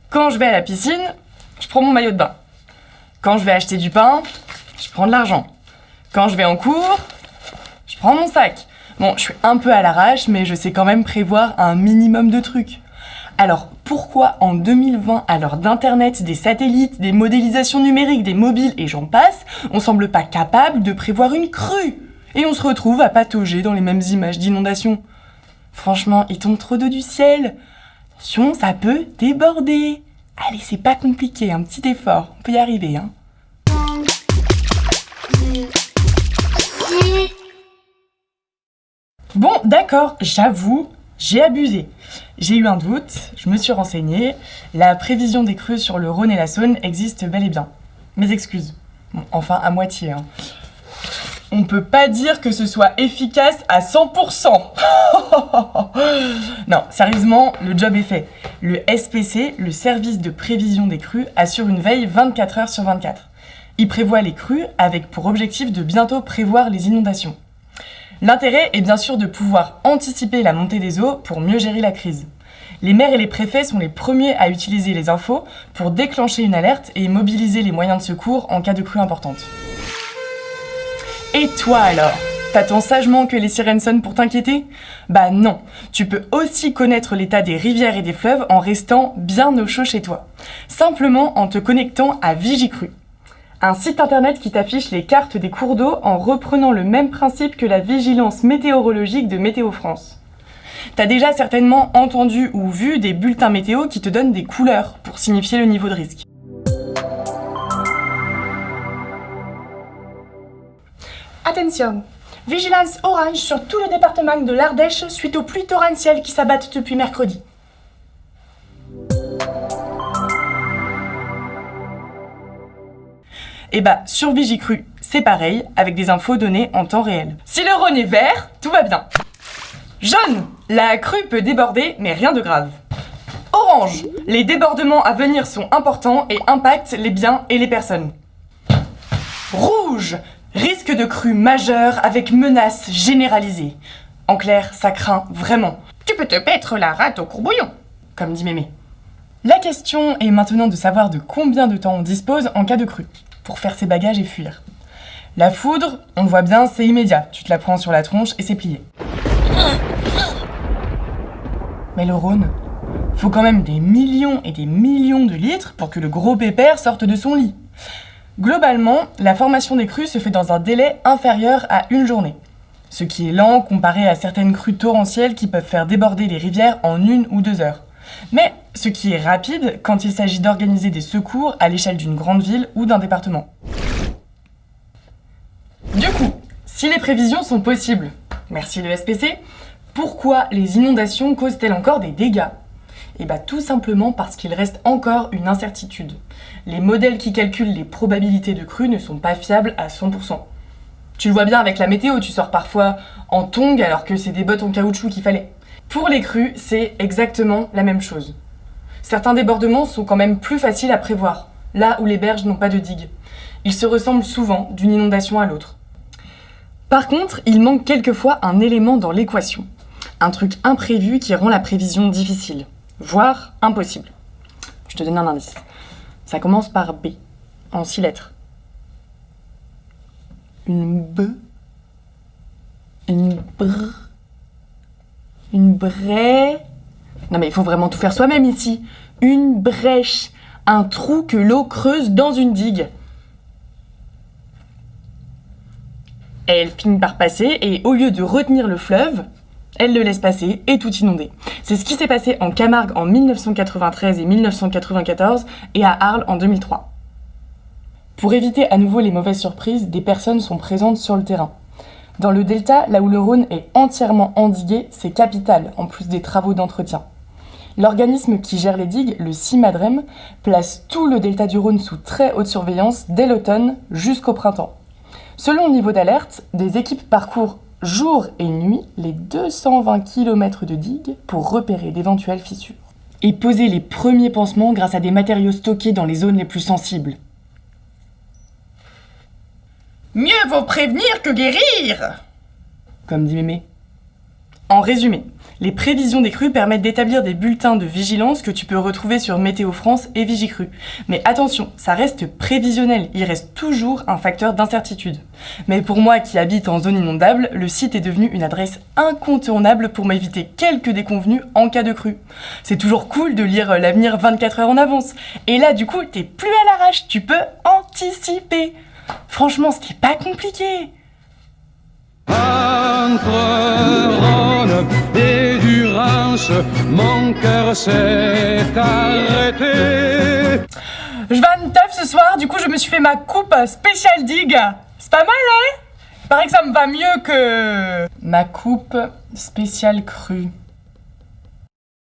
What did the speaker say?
Quand je vais à la piscine, je prends mon maillot de bain. Quand je vais acheter du pain, je prends de l'argent. Quand je vais en cours, je prends mon sac. Bon, je suis un peu à l'arrache, mais je sais quand même prévoir un minimum de trucs. Alors, pourquoi en 2020, à l'heure d'internet, des satellites, des modélisations numériques, des mobiles et j'en passe, on semble pas capable de prévoir une crue? Et on se retrouve à patauger dans les mêmes images d'inondations. Franchement, il tombe trop d'eau du ciel. Attention, ça peut déborder. Allez, c'est pas compliqué, un petit effort, on peut y arriver, hein. Bon, d'accord, j'avoue, j'ai abusé. J'ai eu un doute, je me suis renseignée. La prévision des crues sur le Rhône et la Saône existe bel et bien. Mes excuses. Bon, enfin, à moitié, hein. On peut pas dire que ce soit efficace à 100%. Non, sérieusement, le job est fait. Le SPC, le service de prévision des crues, assure une veille 24 heures sur 24. Il prévoit les crues avec pour objectif de bientôt prévoir les inondations. L'intérêt est bien sûr de pouvoir anticiper la montée des eaux pour mieux gérer la crise. Les maires et les préfets sont les premiers à utiliser les infos pour déclencher une alerte et mobiliser les moyens de secours en cas de crue importante. Et toi alors? T'attends sagement que les sirènes sonnent pour t'inquiéter? Bah non, tu peux aussi connaître l'état des rivières et des fleuves en restant bien au chaud chez toi. Simplement en te connectant à Vigicru. Un site internet qui t'affiche les cartes des cours d'eau en reprenant le même principe que la vigilance météorologique de Météo France. T'as déjà certainement entendu ou vu des bulletins météo qui te donnent des couleurs pour signifier le niveau de risque. Attention, vigilance orange sur tout le département de l'Ardèche suite aux pluies torrentielles qui s'abattent depuis mercredi. Et bah, sur Vigicru, c'est pareil, avec des infos données en temps réel. Si le Rhône est vert, tout va bien. Jaune, la crue peut déborder, mais rien de grave. Orange, les débordements à venir sont importants et impactent les biens et les personnes. Rouge, risque de crue majeure avec menace généralisée. En clair, ça craint vraiment. Tu peux te mettre la rate au courbouillon, comme dit Mémé. La question est maintenant de savoir de combien de temps on dispose en cas de crue, pour faire ses bagages et fuir. La foudre, on le voit bien, c'est immédiat. Tu te la prends sur la tronche et c'est plié. Mais le Rhône, faut quand même des millions et des millions de litres pour que le gros pépère sorte de son lit. Globalement, la formation des crues se fait dans un délai inférieur à une journée. Ce qui est lent comparé à certaines crues torrentielles qui peuvent faire déborder les rivières en 1 ou 2 heures. Mais ce qui est rapide quand il s'agit d'organiser des secours à l'échelle d'une grande ville ou d'un département. Du coup, si les prévisions sont possibles, merci le SPC, pourquoi les inondations causent-elles encore des dégâts? Et bah tout simplement parce qu'il reste encore une incertitude. Les modèles qui calculent les probabilités de crue ne sont pas fiables à 100%. Tu le vois bien avec la météo, tu sors parfois en tongs alors que c'est des bottes en caoutchouc qu'il fallait. Pour les crues, c'est exactement la même chose. Certains débordements sont quand même plus faciles à prévoir, là où les berges n'ont pas de digue. Ils se ressemblent souvent d'une inondation à l'autre. Par contre, il manque quelquefois un élément dans l'équation. Un truc imprévu qui rend la prévision difficile, voire impossible. Je te donne un indice. Ça commence par B, en 6 lettres. Une B, une br, une braie. Non mais il faut vraiment tout faire soi-même ici. Une brèche, un trou que l'eau creuse dans une digue. Elle finit par passer et au lieu de retenir le fleuve, elle le laisse passer et tout inonder. C'est ce qui s'est passé en Camargue en 1993 et 1994 et à Arles en 2003. Pour éviter à nouveau les mauvaises surprises, des personnes sont présentes sur le terrain. Dans le delta, là où le Rhône est entièrement endigué, c'est capital, en plus des travaux d'entretien. L'organisme qui gère les digues, le CIMADREM, place tout le delta du Rhône sous très haute surveillance dès l'automne jusqu'au printemps. Selon le niveau d'alerte, des équipes parcourent jour et nuit les 220 km de digues pour repérer d'éventuelles fissures. Et poser les premiers pansements grâce à des matériaux stockés dans les zones les plus sensibles. Mieux vaut prévenir que guérir, comme dit Mémé. En résumé, Les prévisions des crues permettent d'établir des bulletins de vigilance que tu peux retrouver sur Météo France et Vigicru. Mais attention, ça reste prévisionnel, il reste toujours un facteur d'incertitude. Mais pour moi qui habite en zone inondable, le site est devenu une adresse incontournable pour m'éviter quelques déconvenues en cas de crue. C'est toujours cool de lire l'avenir 24 heures en avance. Et là, du coup, t'es plus à l'arrache, tu peux anticiper. Franchement, c'était pas compliqué. Entre Rhône et Durance, mon cœur s'est arrêté. Je vais à une teuf ce soir, du coup je me suis fait ma coupe spéciale digue. C'est pas mal, hein? Il paraît que ça me va mieux que ma coupe spéciale crue.